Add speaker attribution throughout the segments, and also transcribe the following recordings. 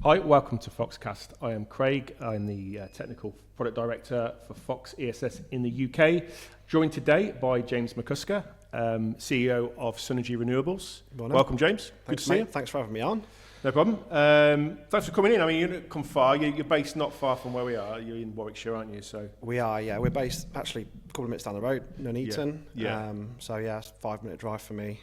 Speaker 1: Hi, welcome to Foxcast. I am Craig. I'm the Technical Product Director for Fox ESS in the UK. Joined today by James McCusker, CEO of Sunergy Renewables. Welcome, James. Good to see you.
Speaker 2: Thanks for having me on.
Speaker 1: No problem. Thanks for coming in. I mean, you didn't come far. You're based not far from where we are. You're in Warwickshire, aren't you? So
Speaker 2: we are, yeah. We're based actually a couple of minutes down the road, Nuneaton.
Speaker 1: Yeah.
Speaker 2: So yeah, it's a 5-minute drive for me.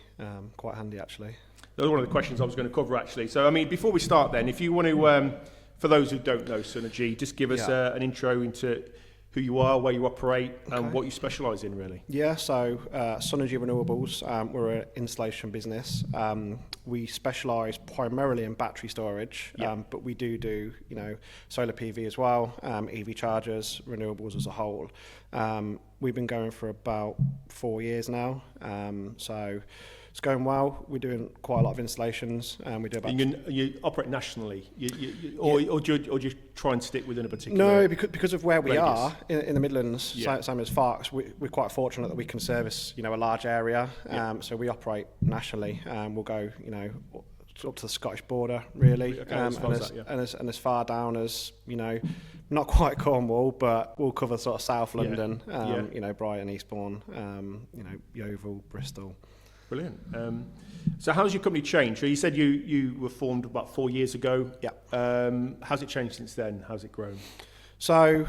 Speaker 2: Quite handy, actually.
Speaker 1: That was one of the questions I was going to cover, actually. So, I mean, before we start then, if you want to, for those who don't know Sunergy, just give us an intro into who you are, where you operate, and what you specialise in, really.
Speaker 2: Yeah, so Sunergy Renewables, we're an installation business. We specialise primarily in battery storage, but we do solar PV as well, EV chargers, renewables as a whole. We've been going for about 4 years now, so it's going well. We're doing quite a lot of installations. We do about.
Speaker 1: You operate nationally, or do you try and stick within a particular?
Speaker 2: No, because of where we
Speaker 1: radius?
Speaker 2: are in the Midlands, same as Fox. We're quite fortunate that we can service a large area. So we operate nationally. We'll go up to the Scottish border, really, and as far down as not quite Cornwall, but we'll cover sort of South London. Brighton, Eastbourne, Yeovil, Bristol.
Speaker 1: Brilliant. So how's your company changed? So you said you were formed about 4 years ago.
Speaker 2: Yeah.
Speaker 1: How's it changed since then? How's it grown?
Speaker 2: So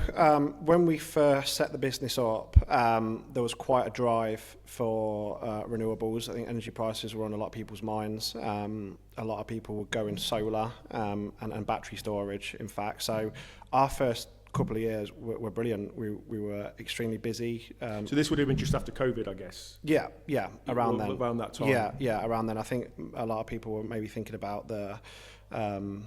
Speaker 2: when we first set the business up, there was quite a drive for renewables. I think energy prices were on a lot of people's minds. A lot of people were going solar and battery storage, in fact. So our first couple of years were brilliant. We were extremely busy.
Speaker 1: So this would have been just after COVID, I guess.
Speaker 2: Yeah, around then.
Speaker 1: Around that time.
Speaker 2: Yeah, around then. I think a lot of people were maybe thinking about the
Speaker 1: energy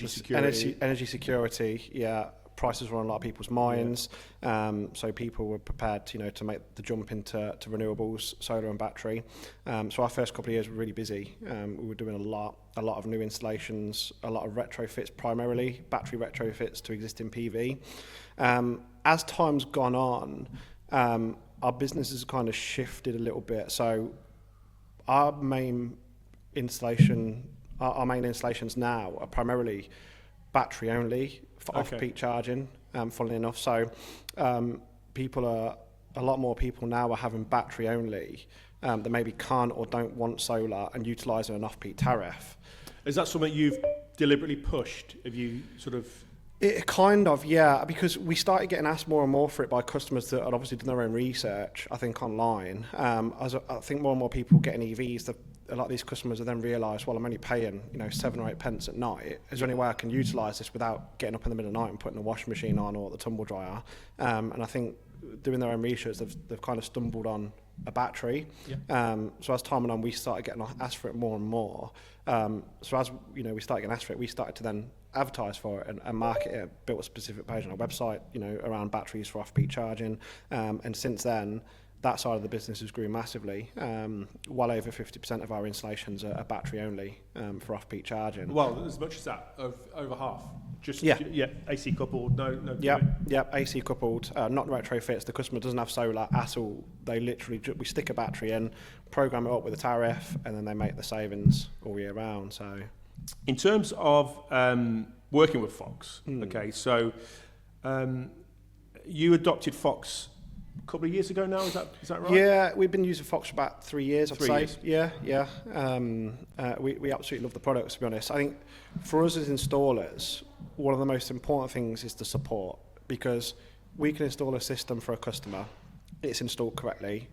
Speaker 1: security.
Speaker 2: Energy security. Yeah, prices were on a lot of people's minds. So people were prepared, to make the jump into renewables, solar and battery. So our first couple of years were really busy. We were doing a lot of new installations, a lot of retrofits, primarily battery retrofits to existing PV. As time's gone on, our business has kind of shifted a little bit. So our main installations now are primarily battery only for off-peak charging, funnily enough. So a lot more people now are having battery only that maybe can't or don't want solar and utilising an off-peak tariff.
Speaker 1: Is that something you've deliberately pushed? Have you sort of...
Speaker 2: It kind of, yeah, because we started getting asked more and more for it by customers that had obviously done their own research, I think, online. As I think more and more people getting EVs, a lot of these customers have then realised, well, I'm only paying 7 or 8 pence at night. Is there any way I can utilise this without getting up in the middle of the night and putting the washing machine on or the tumble dryer? And I think doing their own research, they've kind of stumbled on a battery. So as time went on, we started getting asked for it more and more. So as we started getting asked for it, we started to then advertise for it and market it, built a specific page on our website, around batteries for off-peak charging. And since then, that side of the business has grew massively. Well over 50% of our installations are battery only for off-peak charging.
Speaker 1: Well, as much as that, over half. Just AC coupled, no.
Speaker 2: Yeah, AC coupled, not retrofits. The customer doesn't have solar at all. They literally we stick a battery in, program it up with a tariff, and then they make the savings all year round. So,
Speaker 1: in terms of working with Fox, so you adopted Fox a couple of years ago now, is that right?
Speaker 2: Yeah, we've been using Fox for about 3 years, I'd say.
Speaker 1: Years.
Speaker 2: Yeah. We absolutely love the products, to be honest. I think for us as installers, one of the most important things is the support, because we can install a system for a customer, it's installed correctly,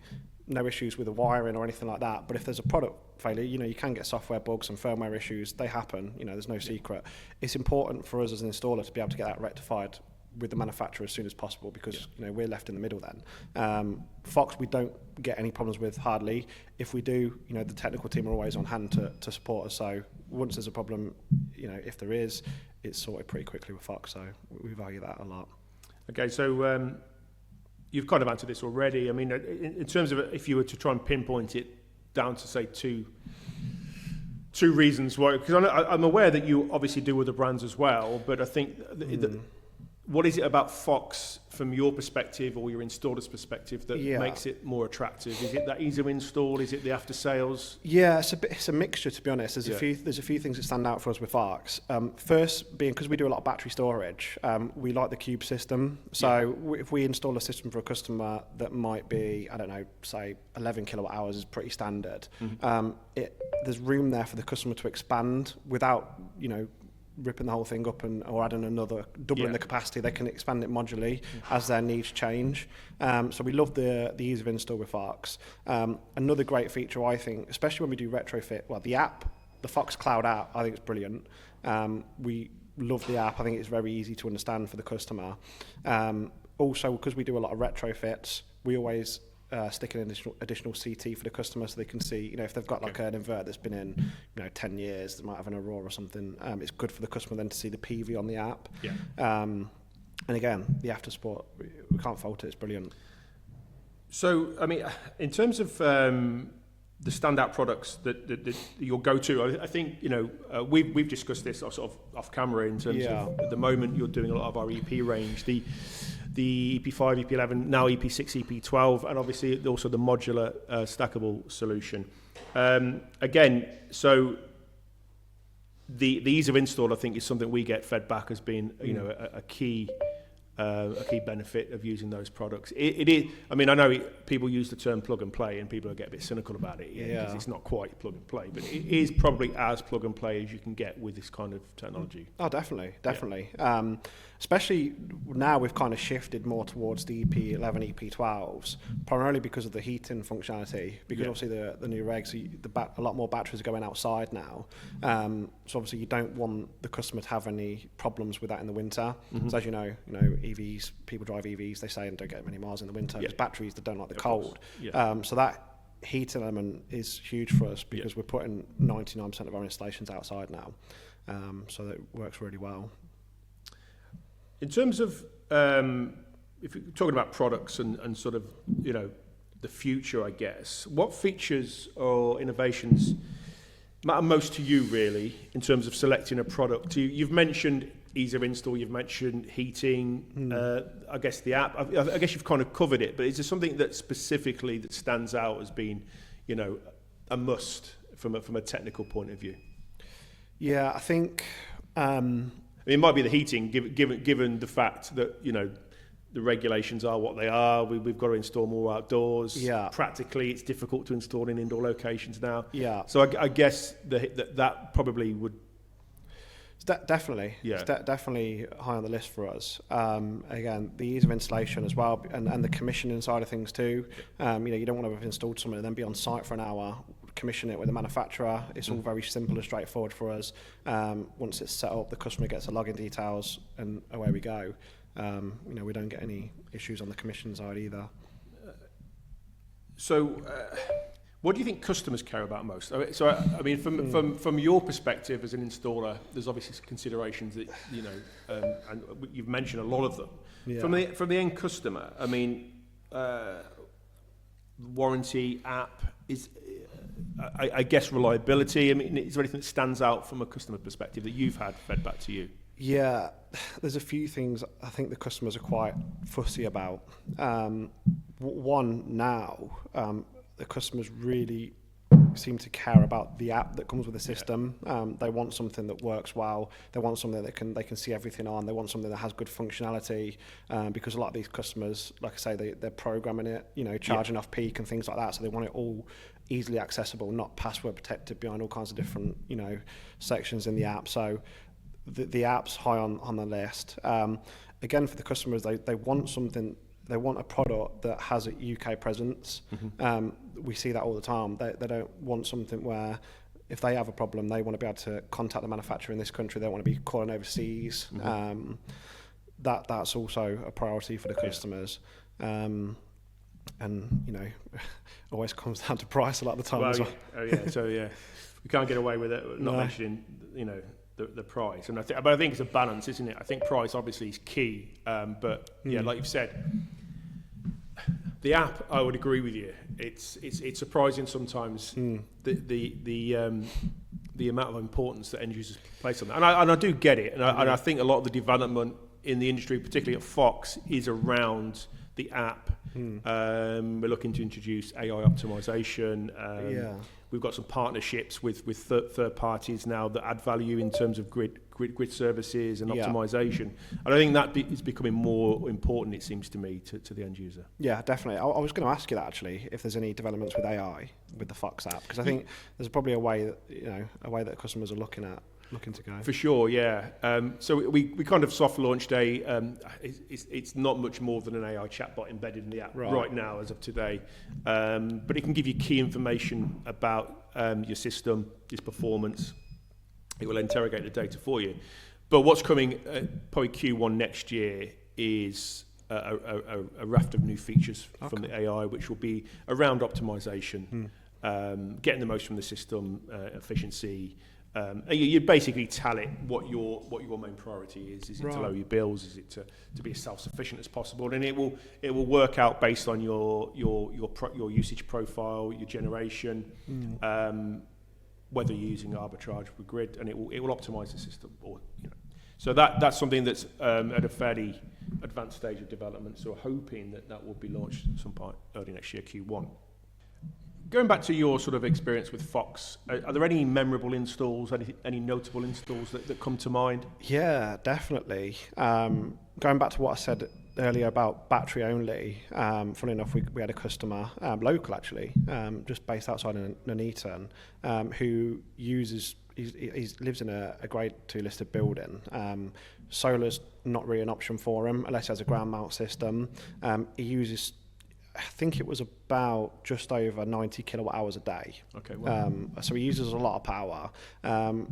Speaker 2: no issues with the wiring or anything like that. But if there's a product failure, you can get software bugs and firmware issues. They happen, there's no secret. It's important for us as an installer to be able to get that rectified with the manufacturer as soon as possible, because we're left in the middle then. Fox, we don't get any problems with hardly. If we do, the technical team are always on hand to support us. So once there's a problem, if there is, it's sorted pretty quickly with Fox. So we value that a lot. Okay,
Speaker 1: so you've kind of answered this already. I mean, in terms of if you were to try and pinpoint it down to say two reasons why, because I'm aware that you obviously do other brands as well, but I think what is it about Fox from your perspective or your installer's perspective that makes it more attractive? Is it that ease of install? Is it the after sales?
Speaker 2: Yeah, it's a mixture, to be honest. There's a few things that stand out for us with Fox. First being, because we do a lot of battery storage, we like the cube system. So if we install a system for a customer that might be, I don't know, say 11 kilowatt hours is pretty standard. There's room there for the customer to expand without, ripping the whole thing up or adding another, doubling the capacity. They can expand it modularly as their needs change. So we love the ease of install with Fox. Another great feature, I think, especially when we do retrofit, the app, the Fox Cloud app, I think it's brilliant. We love the app. I think it's very easy to understand for the customer. Also, because we do a lot of retrofits, we always stick an additional CT for the customer so they can see, if they've got like an inverter that's been in, 10 years, they might have an Aurora or something. It's good for the customer then to see the PV on the app. And again, the after support, we can't fault it. It's brilliant.
Speaker 1: So, I mean, in terms of the standout products that you'll go to, I think, we've discussed this sort of off camera in terms of at the moment you're doing a lot of our EP range, the EP5, EP11, now EP6, EP12, and obviously also the modular stackable solution. Again, so the ease of install, I think, is something we get fed back as being, a key benefit of using those products. It is. I mean, I know people use the term plug and play, and people get a bit cynical about it, because it's not quite plug and play, but it is probably as plug and play as you can get with this kind of technology.
Speaker 2: Oh, definitely. Especially now we've kind of shifted more towards the EP11, EP12s, primarily because of the heating functionality, because obviously the new regs, a lot more batteries are going outside now. So obviously you don't want the customer to have any problems with that in the winter. So as you know, EVs, people drive EVs, they say, and don't get many miles in the winter, because batteries, they don't like the cold. So that heating element is huge for us, because we're putting 99% of our installations outside now. So that works really well.
Speaker 1: In terms of, if you're talking about products and sort of, the future, I guess, what features or innovations matter most to you, really, in terms of selecting a product? You've mentioned ease of install, you've mentioned heating, I guess the app, I guess you've kind of covered it, but is there something that specifically that stands out as being, a must from a technical point of view?
Speaker 2: Yeah, I think...
Speaker 1: it might be the heating, given the fact that, the regulations are what they are. We've got to install more outdoors. Practically, it's difficult to install in indoor locations now. So I guess that probably would...
Speaker 2: Definitely. It's definitely high on the list for us. Again, the ease of installation as well, and the commissioning side of things too. You don't want to have installed something and then be on site for an hour, commission it with the manufacturer. It's all very simple and straightforward for us. Once it's set up, the customer gets the login details, and away we go. We don't get any issues on the commission side either.
Speaker 1: So, what do you think customers care about most? So, I mean, from your perspective as an installer, there's obviously considerations that and you've mentioned a lot of them. From the end customer, I mean, warranty, app is. I guess reliability. I mean, is there anything that stands out from a customer perspective that you've had fed back to you?
Speaker 2: Yeah, there's a few things I think the customers are quite fussy about. One now, the customers really seem to care about the app that comes with the system. They want something that works well. They want something that they can see everything on. They want something that has good functionality, because a lot of these customers, like I say, they're programming it, charging off peak and things like that. So they want it all easily accessible, not password protected behind all kinds of different, sections in the app. So the app's high on the list. Again, for the customers, they want something. They want a product that has a UK presence. We see that all the time. They don't want something where if they have a problem, they want to be able to contact the manufacturer in this country. They want to be calling overseas. That's also a priority for the customers. And always comes down to price a lot of the time as well.
Speaker 1: So we can't get away with it not mentioning the price. And but I think it's a balance, isn't it? I think price obviously is key, but like you've said, the app, I would agree with you. It's surprising sometimes the amount of importance that end users place on that, and I do get it, and I think a lot of the development in the industry, particularly at Fox, is around the app. We're looking to introduce AI optimization. We've got some partnerships with third parties now that add value in terms of grid services and optimization. And I think that is becoming more important, it seems to me, to the end user.
Speaker 2: Yeah, definitely. I was going to ask you that actually, if there's any developments with AI with the Fox app, because I think there's probably a way that customers are looking to go.
Speaker 1: For sure, yeah. So we kind of soft launched it's not much more than an AI chatbot embedded in the app right now as of today, but it can give you key information about your system, its performance. It will interrogate the data for you. But what's coming probably Q1 next year is a raft of new features from the AI, which will be around optimization, getting the most from the system, efficiency. You basically tell it what your main priority is. Is it to lower your bills? Is it to be as self-sufficient as possible? And it will work out based on your usage profile, your generation, whether you're using arbitrage with grid, and it will optimize the system. So that's something that's at a fairly advanced stage of development. So we're hoping that will be launched at some point early next year, Q1. Going back to your sort of experience with Fox, are there any memorable installs, any notable installs that come to mind?
Speaker 2: Yeah, definitely. Going back to what I said earlier about battery only, funny enough, we had a customer, local actually, just based outside of Nuneaton, who uses, he lives in a grade 2 listed building. Solar's not really an option for him unless he has a ground mount system. He uses, I think it was about just over 90 kilowatt hours a day.
Speaker 1: Okay, wow.
Speaker 2: So he uses a lot of power.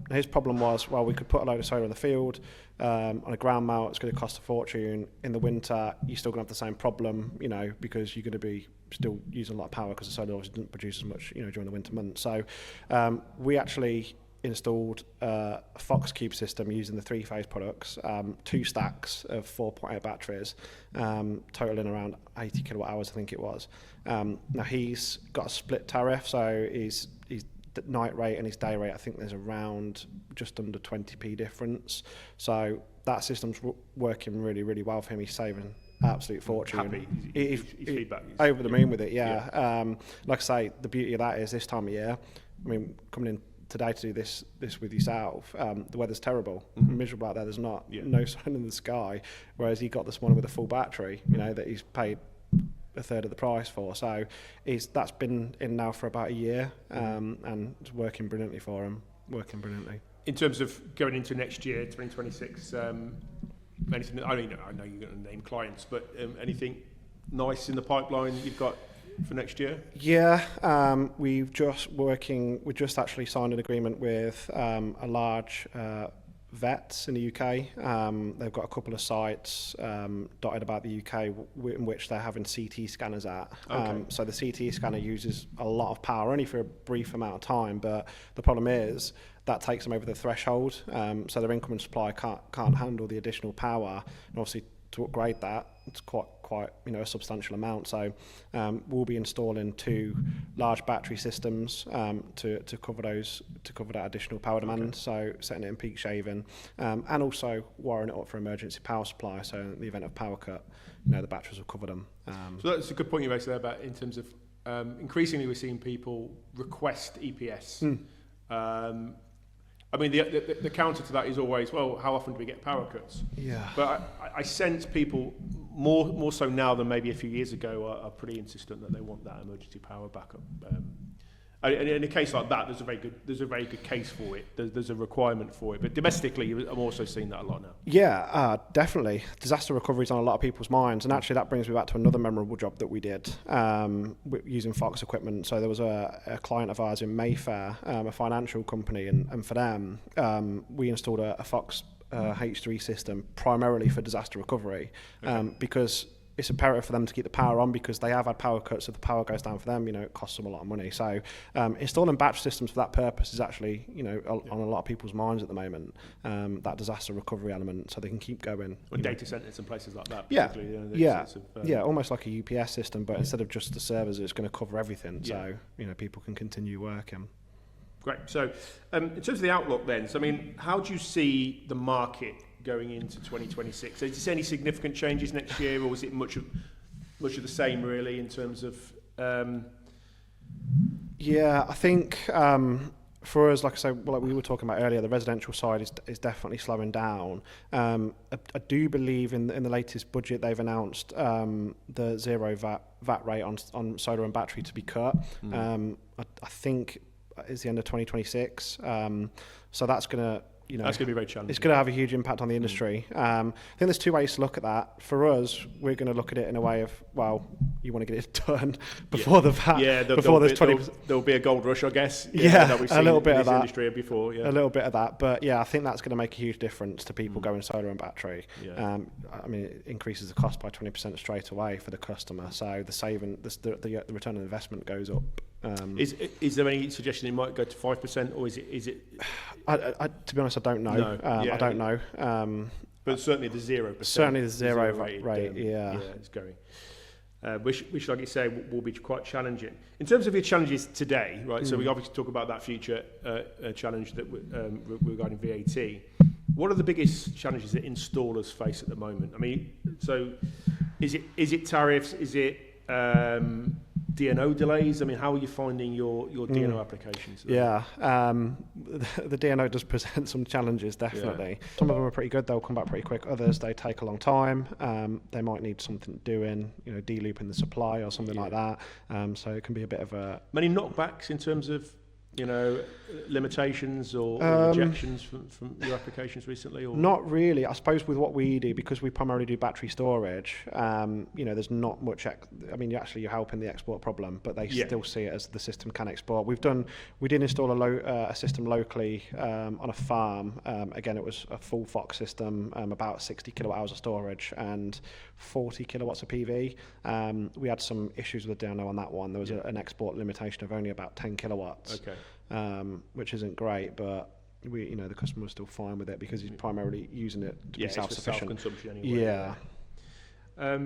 Speaker 2: His problem was, well, we could put a load of solar in the field, on a ground mount, it's going to cost a fortune. In the winter, you're still going to have the same problem, because you're going to be still using a lot of power because the solar obviously didn't produce as much, during the winter months. So we actually installed a Fox Cube system using the 3-phase products, 2 stacks of 4.8 batteries, totaling around 80 kilowatt hours, I think it was. Now he's got a split tariff, so his night rate and his day rate, I think there's around just under 20p difference. So that system's working really, really well for him. He's saving absolute fortune.
Speaker 1: Happy. His feedback is
Speaker 2: over the moon with it, yeah. Like I say, the beauty of that is this time of year, I mean, coming in today to do this with yourself, the weather's terrible, miserable out there. There's no sun in the sky, whereas he got this one with a full battery, that he's paid a third of the price for. So that's been in now for about a year, and it's working brilliantly for him.
Speaker 1: In terms of going into next year, 2026, anything? I know you're going to name clients, but anything nice in the pipeline that you've got for next year?
Speaker 2: Yeah, we're just actually signed an agreement with a large vets in the UK. They've got a couple of sites dotted about the UK in which they're having CT scanners at. So the CT scanner uses a lot of power, only for a brief amount of time, but the problem is that takes them over the threshold. So their incoming supply can't handle the additional power, and obviously to upgrade that, it's quite a substantial amount. So we'll be installing 2 large battery systems to cover that additional power demand. So setting it in peak shaving, and also wiring it up for emergency power supply. So in the event of power cut, the batteries will cover them.
Speaker 1: So that's a good point you raised there about in terms of increasingly we're seeing people request EPS. I mean, the counter to that is always, well, how often do we get power cuts? Yeah. But I sense people more so now than maybe a few years ago are pretty insistent that they want that emergency power backup. And in a case like that, there's a very good case for it. There's a requirement for it. But domestically, I'm also seeing that a lot now.
Speaker 2: Yeah, definitely. Disaster recovery is on a lot of people's minds. And actually, that brings me back to another memorable job that we did using Fox equipment. So there was a client of ours in Mayfair, a financial company, and for them, we installed a Fox H3 system primarily for disaster recovery, because it's imperative for them to keep the power on, because they have had power cuts. If the power goes down for them, it costs them a lot of money. So installing battery systems for that purpose is actually, on a lot of people's minds at the moment, that disaster recovery element, so they can keep going.
Speaker 1: Or data centers and places like that.
Speaker 2: Almost like a UPS system, but instead of just the servers, it's going to cover everything. So, people can continue working.
Speaker 1: Great. So in terms of the outlook then, how do you see the market going into 2026? So is there any significant changes next year, or is it much of the same really in terms of?
Speaker 2: Yeah, I think for us, like I say, like we were talking about earlier, the residential side is definitely slowing down. I do believe in the latest budget they've announced the zero VAT rate on solar and battery to be cut. I think it's the end of 2026. So that's going to,
Speaker 1: that's going to be very challenging.
Speaker 2: It's going to have a huge impact on the industry. I think there's two ways to look at that. For us, we're going to look at it in a way of, well, you want to get it done before the VAT.
Speaker 1: Yeah,
Speaker 2: before there's 20%.
Speaker 1: There'll be a gold rush, I guess.
Speaker 2: Yeah,
Speaker 1: we've
Speaker 2: a
Speaker 1: seen
Speaker 2: little bit
Speaker 1: in
Speaker 2: of
Speaker 1: this
Speaker 2: that.
Speaker 1: Industry before. Yeah,
Speaker 2: a little bit of that. But yeah, I think that's going to make a huge difference to people going solar and battery.
Speaker 1: Yeah.
Speaker 2: I mean, it increases the cost by 20% straight away for the customer. So the saving, the return on investment goes up.
Speaker 1: Is there any suggestion it might go to 5%, or is it?
Speaker 2: To be honest, I don't know.
Speaker 1: No.
Speaker 2: I don't know.
Speaker 1: But certainly the 0%.
Speaker 2: Certainly the zero
Speaker 1: rate.
Speaker 2: Yeah,
Speaker 1: it's going. Which, like you say, will be quite challenging. In terms of your challenges today, right? So we obviously talk about that future challenge that regarding VAT. What are the biggest challenges that installers face at the moment? I mean, so is it tariffs? Is it DNO delays? I mean, how are you finding your DNO applications?
Speaker 2: Yeah, the DNO does present some challenges, definitely. Yeah. Some of them are pretty good, they'll come back pretty quick. Others, they take a long time. They might need something doing, de-looping the supply or something like that. So it can be a bit of a...
Speaker 1: Many knockbacks in terms of, limitations or rejections from your applications recently? Or?
Speaker 2: Not really. I suppose with what we do, because we primarily do battery storage, there's not much... you're helping the export problem, but they still see it as the system can export. We did install a system locally on a farm. Again, it was a full Fox system, about 60 kilowatt hours of storage and 40 kilowatts of PV. We had some issues with the DNO on that one. There was an export limitation of only about 10 kilowatts.
Speaker 1: Okay.
Speaker 2: Which isn't great, but the customer was still fine with it because he's primarily using it to be self-sufficient.
Speaker 1: It's for self-consumption anyway.
Speaker 2: Yeah.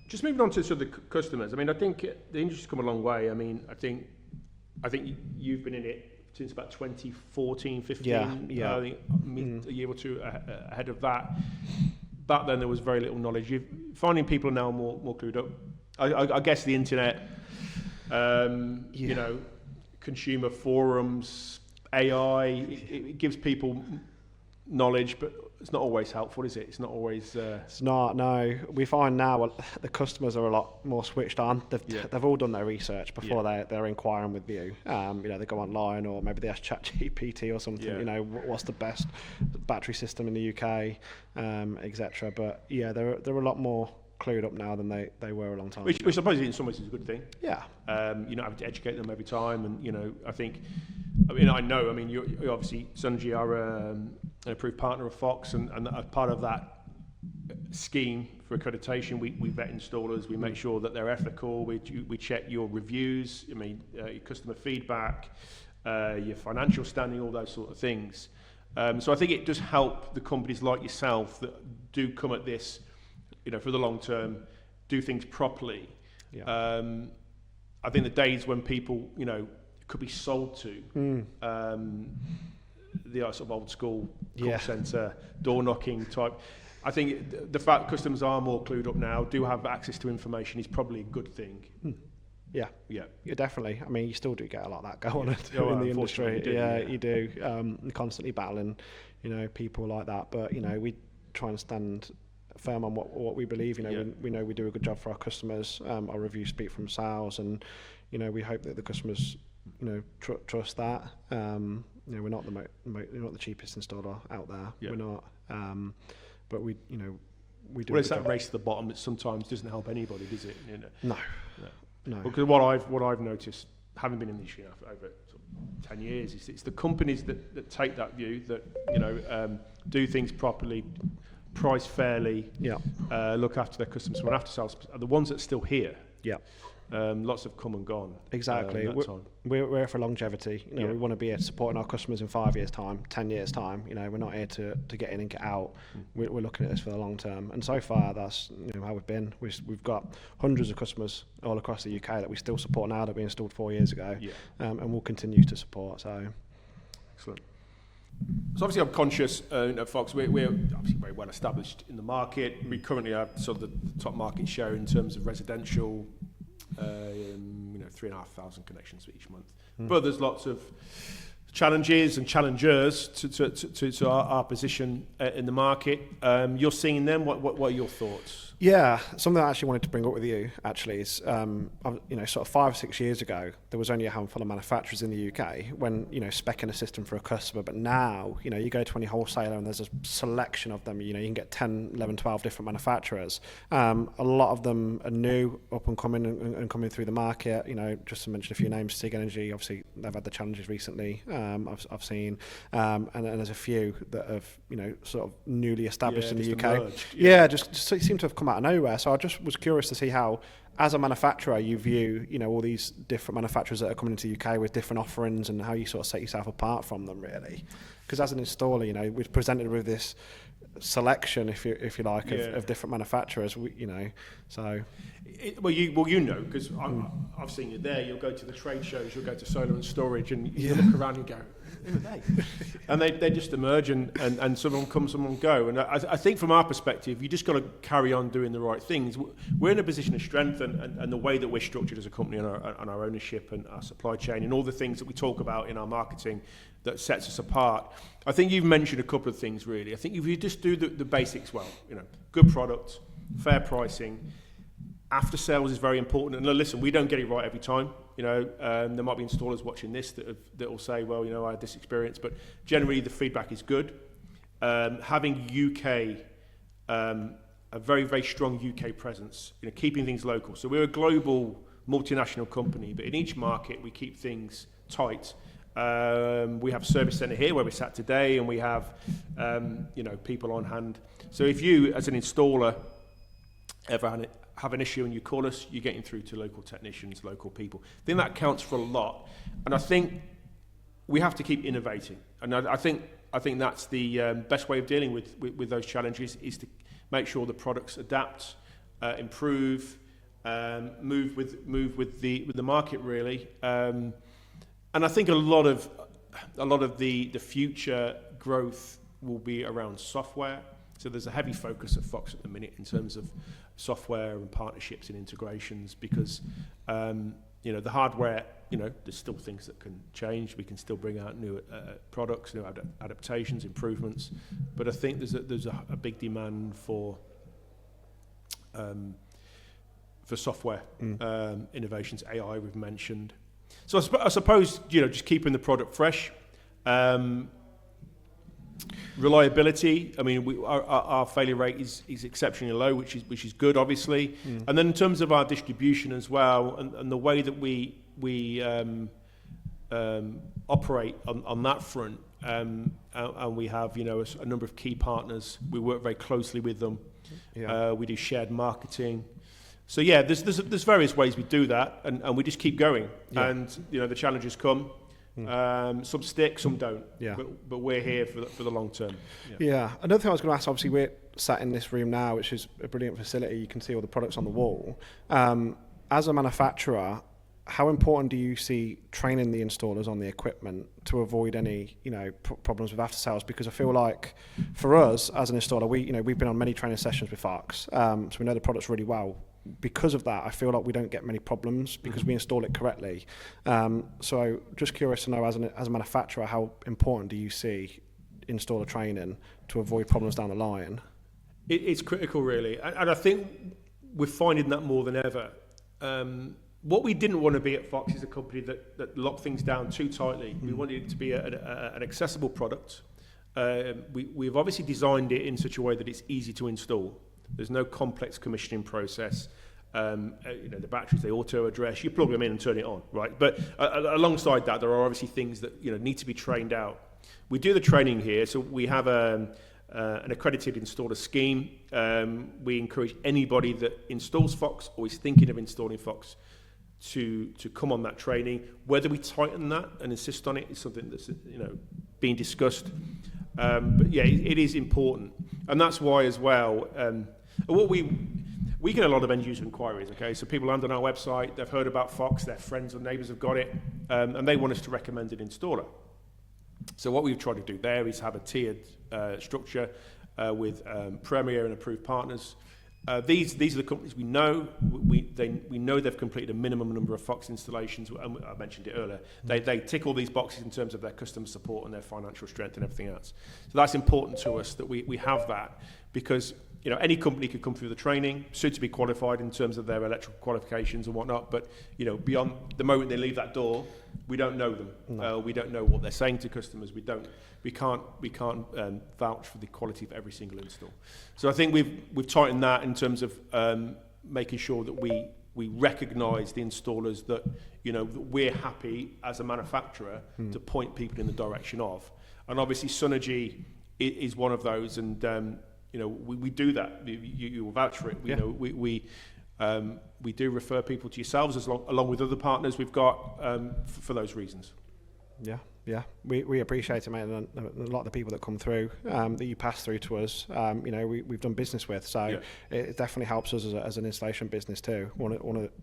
Speaker 1: Just moving on to sort of the customers. I mean, I think the industry's come a long way. I mean, I think you've been in it since about 2014, 15.
Speaker 2: Yeah.
Speaker 1: I think a year or two ahead of that. Back then, there was very little knowledge. You're finding people are now more clued up. I guess the internet, consumer forums, AI, it gives people knowledge, but it's not always helpful, is it? It's not always...
Speaker 2: It's not, no. We find now the customers are a lot more switched on. They've all done their research before they're inquiring with you. They go online, or maybe they ask ChatGPT or something, what's the best battery system in the UK, etc. But yeah, they're a lot more clued up now than they were a long time ago.
Speaker 1: Which I suppose in some ways is a good thing.
Speaker 2: Yeah.
Speaker 1: Having to educate them every time, and I think, you're obviously Sunergy are an approved partner of Fox, and as part of that scheme for accreditation, we vet installers, we make sure that they're ethical, we check your reviews, your customer feedback, your financial standing, all those sort of things. So I think it does help the companies like yourself that do come at this, for the long term, do things properly. Yeah. I think the days when people, could be sold to, the sort of old school call centre, door knocking type. I think the fact that customers are more clued up now, do have access to information, is probably a good thing.
Speaker 2: Yeah, definitely. I mean, you still do get a lot of that going
Speaker 1: on
Speaker 2: in the industry.
Speaker 1: You do.
Speaker 2: You're constantly battling, people like that. But we try and stand firm on what we believe. We know we do a good job for our customers. Our reviews speak for themselves, and we hope that the customers trust that. We're not the cheapest installer out there. Yeah. We're not. But we do.
Speaker 1: Well, it's that race to the bottom that sometimes doesn't help anybody, does it?
Speaker 2: No.
Speaker 1: Because what I've noticed, having been in the industry for over 10 years, is it's the companies that take that view, that do things properly, price fairly, look after their customers, run after sales, are the ones that are still here. Yeah. Lots have come and gone.
Speaker 2: Exactly. We're here for longevity. We want to be here supporting our customers in 5 years' time, 10 years' time. We're not here to get in and get out. We're looking at this for the long term. And so far, that's how we've been. We've got hundreds of customers all across the UK that we still support now that we installed 4 years ago, and we'll continue to support. So,
Speaker 1: excellent. So obviously I'm conscious, Fox, we're obviously very well established in the market. We currently have sort of the top market share in terms of residential, 3,500 connections each month. But there's lots of challenges and challengers to our position in the market. You're seeing them. What are your thoughts?
Speaker 2: Yeah, something I actually wanted to bring up with you actually is, sort of 5 or 6 years ago, there was only a handful of manufacturers in the UK when, speccing a system for a customer. But now, you go to any wholesaler and there's a selection of them. You can get 10, 11, 12 different manufacturers. A lot of them are new, up and coming and coming through the market. Just to mention a few names, Sig Energy, obviously they've had the challenges recently. I've seen, and there's a few that have, sort of newly established in the UK. Emerged, just seem to have come out of nowhere. So I just was curious to see how, as a manufacturer, you view, all these different manufacturers that are coming into the UK with different offerings and how you sort of set yourself apart from them, really. Because as an installer, we're presented with this selection, if you like, of different manufacturers, so. Because
Speaker 1: I've seen you there. You'll go to the trade shows, you'll go to solar and storage, and you look around and go, who are they? And they just emerge, and someone come, someone go. And I think from our perspective, you just got to carry on doing the right things. We're in a position of strength, and the way that we're structured as a company, and our ownership and our supply chain, and all the things that we talk about in our marketing that sets us apart. I think you've mentioned a couple of things, really. I think if you just do the basics well, good product, fair pricing. After sales is very important. And listen, we don't get it right every time. There might be installers watching this that will say, well, I had this experience. But generally, the feedback is good. Having UK, a very, very strong UK presence, keeping things local. So we're a global multinational company, but in each market, we keep things tight. We have a service centre here where we sat today, and we have, people on hand. So if you, as an installer, ever have an issue and you call us, you're getting through to local technicians, local people. I think that counts for a lot. And I think we have to keep innovating. And I think that's the best way of dealing with those challenges, is to make sure the products adapt, improve, move with the market, really. And I think a lot of the future growth will be around software. So there's a heavy focus at Fox at the minute in terms of software and partnerships and integrations, because the hardware, there's still things that can change. We can still bring out new products, new adaptations, improvements. But I think there's a big demand for software innovations. AI we've mentioned. So I suppose just keeping the product fresh. Reliability. I mean, our failure rate is exceptionally low, which is good, obviously. And then in terms of our distribution as well, and the way that we operate on that front, and we have a number of key partners. We work very closely with them. We do shared marketing. So there's various ways we do that, and we just keep going. And the challenges come. Some stick, some don't. But we're here for the long term.
Speaker 2: Another thing I was going to ask, obviously we're sat in this room now, which is a brilliant facility. You can see all the products on the wall. As a manufacturer, how important do you see training the installers on the equipment to avoid any problems with after sales? Because I feel like for us as an installer, we've been on many training sessions with Fox, so we know the products really well. Because of that, I feel like we don't get many problems because we install it correctly. So just curious to know, as a manufacturer, how important do you see installer training to avoid problems down the line?
Speaker 1: It's critical, really. And I think we're finding that more than ever. What we didn't want to be at Fox is a company that locked things down too tightly. We wanted it to be an accessible product. We've obviously designed it in such a way that it's easy to install. There's no complex commissioning process. The batteries, they auto-address. You plug them in and turn it on, right? But alongside that, there are obviously things that need to be trained out. We do the training here, so we have an accredited installer scheme. We encourage anybody that installs Fox or is thinking of installing Fox to come on that training. Whether we tighten that and insist on it is something that's being discussed. But it is important, and that's why as well. What we get a lot of end user inquiries. Okay, so people land on our website, they've heard about Fox, their friends or neighbours have got it, and they want us to recommend an installer. So what we've tried to do there is have a tiered structure with premier and approved partners. These are the companies we know. We know they've completed a minimum number of Fox installations. And I mentioned it earlier. They tick all these boxes in terms of their customer support and their financial strength and everything else. So that's important to us that we have that, because any company could come through the training, soon to be qualified in terms of their electrical qualifications and whatnot. But beyond the moment they leave that door, we don't know them. No. We don't know what they're saying to customers. We can't vouch for the quality of every single install. So I think we've tightened that in terms of making sure that we recognise the installers that that we're happy as a manufacturer to point people in the direction of. And obviously Sunergy is one of those, and we do that. You will vouch for it.
Speaker 2: Yeah.
Speaker 1: We do refer people to yourselves along with other partners we've got for those reasons.
Speaker 2: Yeah, we appreciate it, mate. And a lot of the people that come through that you pass through to us, we've done business with, so it definitely helps us as an installation business too.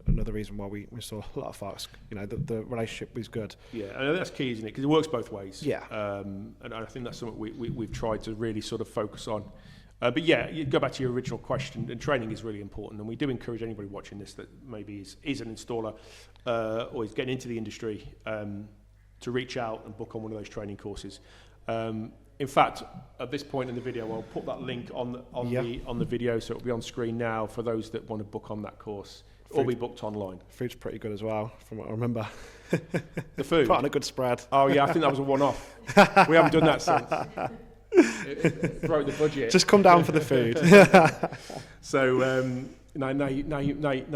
Speaker 2: Another reason why we install a lot of Fox. The relationship is good. Yeah,
Speaker 1: and that's key, isn't it? Because it works both ways.
Speaker 2: Yeah.
Speaker 1: And I think that's something we've tried to really sort of focus on. But yeah, you go back to your original question, and training is really important, and we do encourage anybody watching this that maybe is an installer or is getting into the industry to reach out and book on one of those training courses. In fact, at this point in the video, I'll put that link on the video, so it'll be on screen now for those that want to book on that course. Or be booked online.
Speaker 2: Food's pretty good as well, from what I remember.
Speaker 1: The food?
Speaker 2: Put on a good spread.
Speaker 1: Oh yeah, I think that was a one-off. We haven't done that since. It broke the budget.
Speaker 2: Just come down for the food.
Speaker 1: So now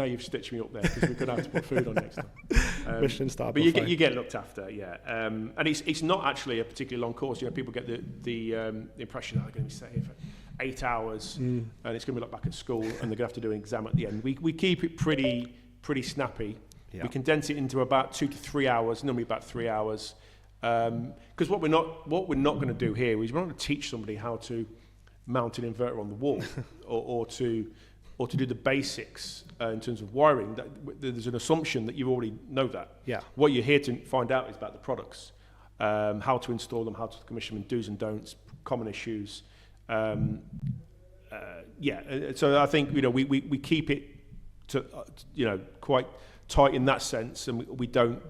Speaker 1: you've stitched me up there, because we're going to have to put food on next time.
Speaker 2: Michelin star
Speaker 1: but you get looked after, yeah. And it's not actually a particularly long course. People get the impression that they're going to be staying for 8 hours, and it's going to be like back at school, and they're going to have to do an exam at the end. We keep it pretty snappy. Yeah. We condense it into about 2 to 3 hours, normally about 3 hours. Because what we're not going to do here is we're not going to teach somebody how to mount an inverter on the wall or to do the basics in terms of wiring. There's an assumption that you already know that.
Speaker 2: Yeah. What
Speaker 1: you're here to find out is about the products, how to install them, how to commission them, do's and don'ts, common issues. So I think we keep it to quite tight in that sense, and we don't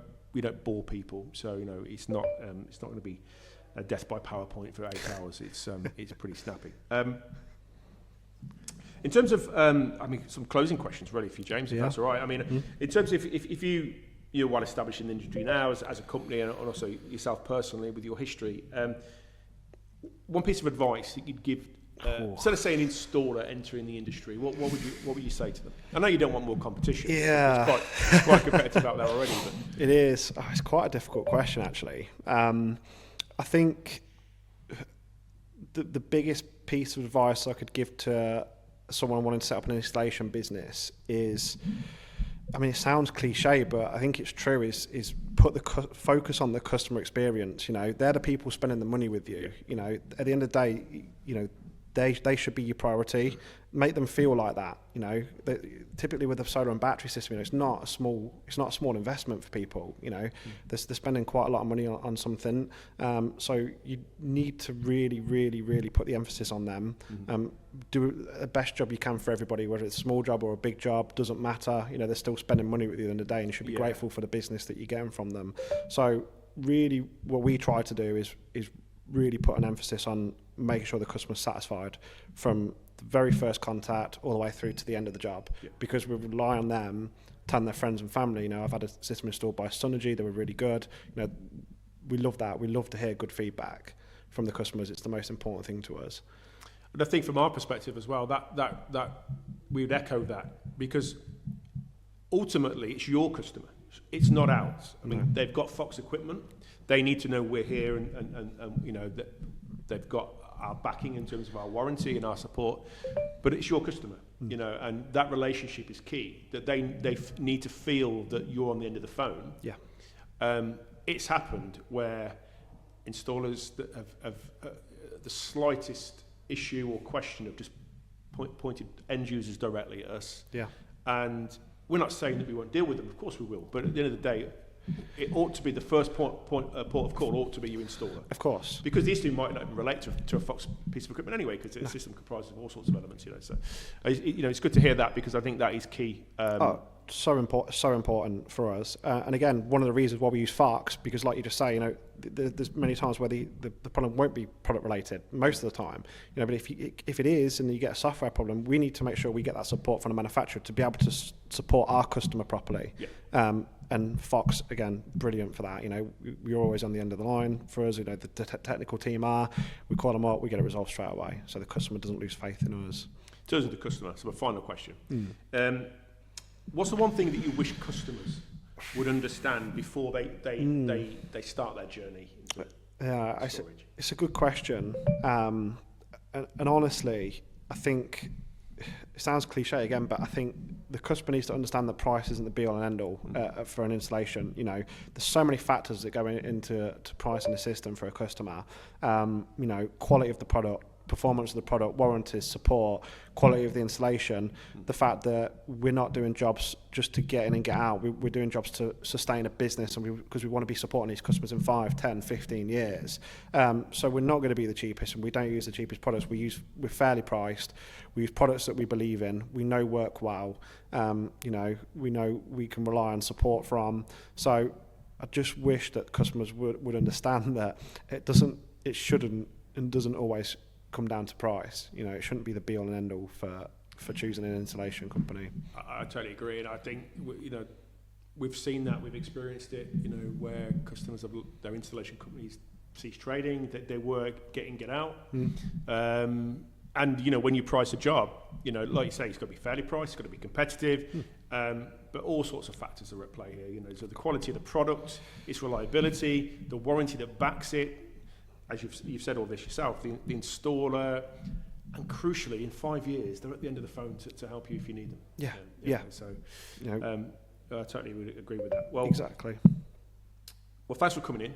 Speaker 1: bore people. So it's not going to be a death by PowerPoint for 8 hours. It's pretty snappy. In terms of some closing questions really for you, James, if that's all right. In terms of if you're well established in the industry now as a company, and also yourself personally with your history, one piece of advice that you'd give instead of saying installer entering the industry, what would you say to them? I know you don't want more competition.
Speaker 2: Yeah,
Speaker 1: it's quite competitive out there already. But.
Speaker 2: It is. It's quite a difficult question, actually. I think the biggest piece of advice I could give to someone wanting to set up an installation business is, it sounds cliche, but I think it's true, is put the focus on the customer experience. They're the people spending the money with you. At the end of the day, they should be your priority. Make them feel like that. Typically with a solar and battery system, it's not a small investment for people. They're spending quite a lot of money on something. So you need to really, really, really put the emphasis on them. Do the best job you can for everybody, whether it's a small job or a big job, doesn't matter. They're still spending money with you in the day, and you should be grateful for the business that you're getting from them. So really, what we try to do is really put an emphasis on making sure the customer's satisfied from the very first contact all the way through to the end of the job, because we rely on them telling their friends and family. I've had a system installed by Sunergy, they were really good. We love that. We love to hear good feedback from the customers. It's the most important thing to us.
Speaker 1: And I think from our perspective as well, that we would echo that, because ultimately it's your customer. It's not ours. They've got Fox equipment. They need to know we're here, and that they've got our backing in terms of our warranty and our support. But it's your customer, and that relationship is key. That they need to feel that you're on the end of the phone.
Speaker 2: Yeah.
Speaker 1: It's happened where installers that have the slightest issue or question have just pointed end users directly at us.
Speaker 2: Yeah.
Speaker 1: And we're not saying that we won't deal with them. Of course we will. But at the end of the day, it ought to be the first port of call ought to be your installer.
Speaker 2: Of course.
Speaker 1: Because the issue might not even relate to a Fox piece of equipment anyway, because the system comprises of all sorts of elements, So, it's good to hear that, because I think that is key.
Speaker 2: So important for us. And again, one of the reasons why we use Fox, because like you just say, there's many times where the problem won't be product related most of the time, but if it is and you get a software problem, we need to make sure we get that support from the manufacturer to be able to support our customer properly.
Speaker 1: Yeah.
Speaker 2: And Fox, again, brilliant for that. We're always on the end of the line for us. The technical team are. We call them up, we get it resolved straight away, so the customer doesn't lose faith in us.
Speaker 1: In terms of the customer, so my final question. What's the one thing that you wish customers would understand before they start their journey into storage?
Speaker 2: It's a good question. And honestly, I think it sounds cliche again, but I think the customer needs to understand that price isn't the be all and end all for an installation. There's so many factors that go into pricing a system for a customer. Quality of the product, performance of the product, warranties, support, quality of the installation, the fact that we're not doing jobs just to get in and get out. We're doing jobs to sustain a business, and because we want to be supporting these customers in 5, 10, 15 years. So we're not going to be the cheapest, and we don't use the cheapest products. We're fairly priced. We use products that we believe in. We know work well. We know we can rely on support from. So I just wish that customers would understand that it shouldn't and doesn't always come down to price. It shouldn't be the be all and end all for choosing an installation company.
Speaker 1: I totally agree, and I think we've seen that, we've experienced it. Where customers of their installation companies cease trading, that they were get out. And when you price a job, like you say, it's got to be fairly priced, it's got to be competitive. But all sorts of factors are at play here. So the quality of the product, its reliability, the warranty that backs it. As you've said all this yourself, the installer, and crucially, in 5 years, they're at the end of the phone to help you if you need them.
Speaker 2: Yeah.
Speaker 1: So, I totally would agree with that. Well,
Speaker 2: exactly.
Speaker 1: Well, thanks for coming in.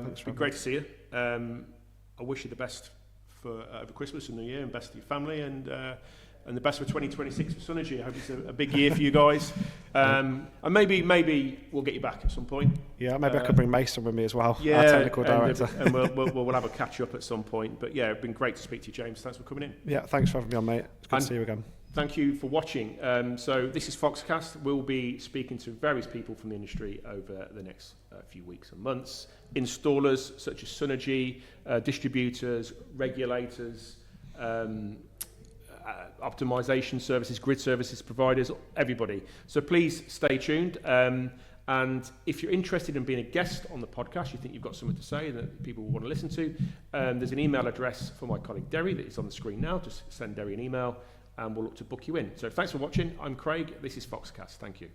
Speaker 1: It's been great to see you. I wish you the best for over Christmas and New Year, and best to your family, and the best for 2026 for Sunergy. I hope it's a big year for you guys. And maybe we'll get you back at some point.
Speaker 2: Yeah, maybe I could bring Mason with me as well,
Speaker 1: yeah,
Speaker 2: our technical director.
Speaker 1: And we'll have a catch up at some point. But yeah, it's been great to speak to you, James. Thanks for coming in.
Speaker 2: Yeah, thanks for having me on, mate. It's good to see you again.
Speaker 1: Thank you for watching. So this is Foxcast. We'll be speaking to various people from the industry over the next few weeks and months. Installers such as Sunergy, distributors, regulators, optimisation services, grid services providers, everybody. So please stay tuned. And if you're interested in being a guest on the podcast, you think you've got something to say that people will want to listen to, there's an email address for my colleague Derry that is on the screen now. Just send Derry an email and we'll look to book you in. So thanks for watching. I'm Craig. This is Foxcast. Thank you.